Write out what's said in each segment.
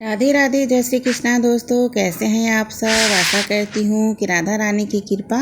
राधे राधे, जय श्री कृष्णा। दोस्तों, कैसे हैं आप सब। आशा करती हूँ कि राधा रानी की कृपा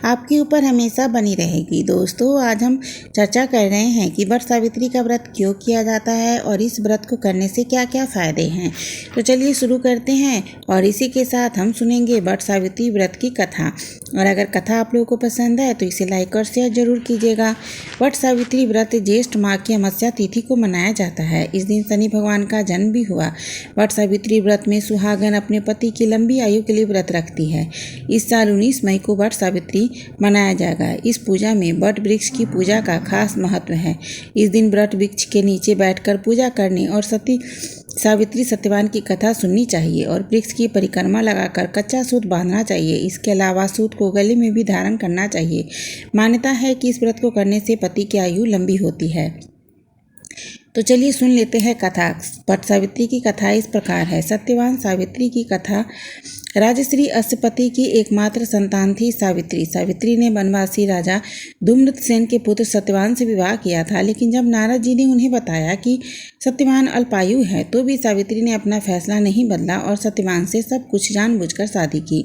आपके ऊपर हमेशा बनी रहेगी। दोस्तों, आज हम चर्चा कर रहे हैं कि वट सावित्री का व्रत क्यों किया जाता है और इस व्रत को करने से क्या क्या फ़ायदे हैं। तो चलिए शुरू करते हैं और इसी के साथ हम सुनेंगे वट सावित्री व्रत की कथा। और अगर कथा आप लोगों को पसंद है तो इसे लाइक और शेयर जरूर कीजिएगा। वट सावित्री व्रत ज्येष्ठ माह की अमावस्या तिथि को मनाया जाता है। इस दिन शनि भगवान का जन्म भी हुआ। वट सावित्री व्रत में सुहागन अपने पति की लंबी आयु के लिए व्रत रखती है। इस साल 19 मई को वट सावित्री मनाया जाएगा। इस पूजा में वट वृक्ष की पूजा का खास महत्व है। इस दिन वट वृक्ष के नीचे बैठकर पूजा करने और सती सावित्री सत्यवान की कथा सुननी चाहिए और वृक्ष की परिक्रमा लगाकर कच्चा सूत बांधना चाहिए। इसके अलावा सूत को गले में भी धारण करना चाहिए। मान्यता है कि इस व्रत को करने से पति की आयु लंबी होती है। तो चलिए सुन लेते हैं कथा। वट सावित्री की कथा इस प्रकार है। सत्यवान सावित्री की कथा। राजश्री अश्वपति की एकमात्र संतान थी सावित्री। सावित्री ने वनवासी राजा धूम्रसेन के पुत्र सत्यवान से विवाह किया था, लेकिन जब नारद जी ने उन्हें बताया कि सत्यवान अल्पायु है तो भी सावित्री ने अपना फैसला नहीं बदला और सत्यवान से सब कुछ जानबूझकर शादी की।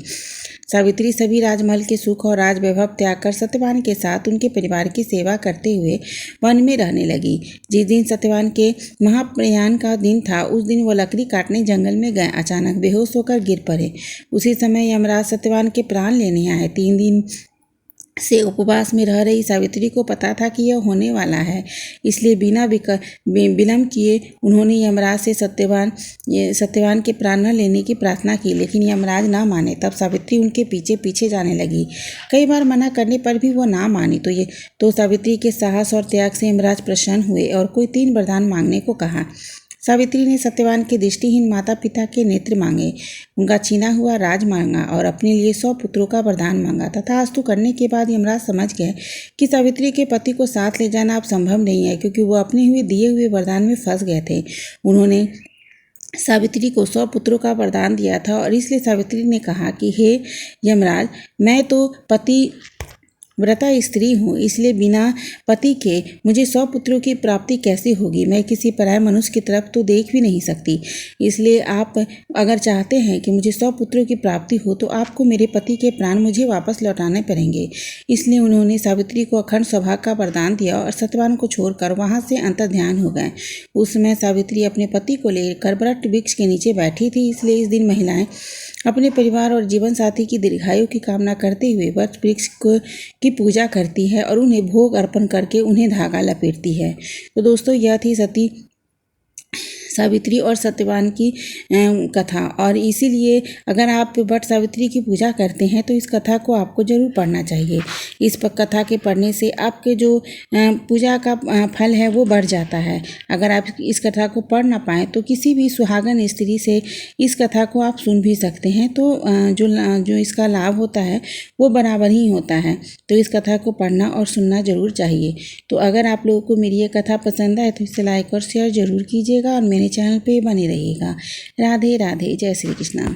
सावित्री सभी राजमहल के सुख और राज वैभव त्याग कर सत्यवान के साथ उनके परिवार की सेवा करते हुए वन में रहने लगी। जिस दिन सत्यवान के महाप्रयाण का दिन था, उस दिन वो लकड़ी काटने जंगल में गए। अचानक बेहोश होकर गिर पड़े। उसी समय यमराज सत्यवान के प्राण लेने आए। 3 दिन से उपवास में रह रही सावित्री को पता था कि यह होने वाला है, इसलिए बिना विलंब किए उन्होंने यमराज से सत्यवान के प्राण न लेने की प्रार्थना की, लेकिन यमराज ना माने। तब सावित्री उनके पीछे पीछे जाने लगी। कई बार मना करने पर भी वो ना मानी। तो सावित्री के साहस और त्याग से यमराज प्रसन्न हुए और कोई 3 वरदान मांगने को कहा। सावित्री ने सत्यवान के दृष्टिहीन माता पिता के नेत्र मांगे, उनका छीना हुआ राज मांगा और अपने लिए 100 पुत्रों का वरदान मांगा। तथास्तु करने के बाद यमराज समझ गए कि सावित्री के पति को साथ ले जाना अब संभव नहीं है, क्योंकि वो अपने दिए हुए वरदान में फंस गए थे। उन्होंने सावित्री को 100 पुत्रों का वरदान दिया था और इसलिए सावित्री ने कहा कि हे यमराज, मैं तो व्रता स्त्री हूँ, इसलिए बिना पति के मुझे 100 पुत्रों की प्राप्ति कैसे होगी। मैं किसी पराये मनुष्य की तरफ तो देख भी नहीं सकती। इसलिए आप अगर चाहते हैं कि मुझे 100 पुत्रों की प्राप्ति हो तो आपको मेरे पति के प्राण मुझे वापस लौटाने पड़ेंगे। इसलिए उन्होंने सावित्री को अखंड सौभाग्य का वरदान दिया और सत्यवान को छोड़कर वहाँ से अंतर्ध्यान हो गए। उस समय सावित्री अपने पति को लेकर वट वृक्ष के नीचे बैठी थी। इसलिए इस दिन महिलाएं अपने परिवार और जीवन साथी की दीर्घायु की कामना करते हुए वट वृक्ष की पूजा करती है और उन्हें भोग अर्पण करके उन्हें धागा लपेटती है। तो दोस्तों, यह थी सती सावित्री और सत्यवान की कथा। और इसीलिए अगर आप वट सावित्री की पूजा करते हैं तो इस कथा को आपको जरूर पढ़ना चाहिए। इस कथा के पढ़ने से आपके जो पूजा का फल है वो बढ़ जाता है। अगर आप इस कथा को पढ़ ना पाएँ तो किसी भी सुहागन स्त्री से इस कथा को आप सुन भी सकते हैं, तो जो इसका लाभ होता है वो बराबर ही होता है। तो इस कथा को पढ़ना और सुनना जरूर चाहिए। तो अगर आप लोगों को मेरी ये कथा पसंद आए तो इसे लाइक और शेयर जरूर कीजिएगा और मेरे चैनल पे बने रहिएगा। राधे राधे, जय श्री कृष्णा।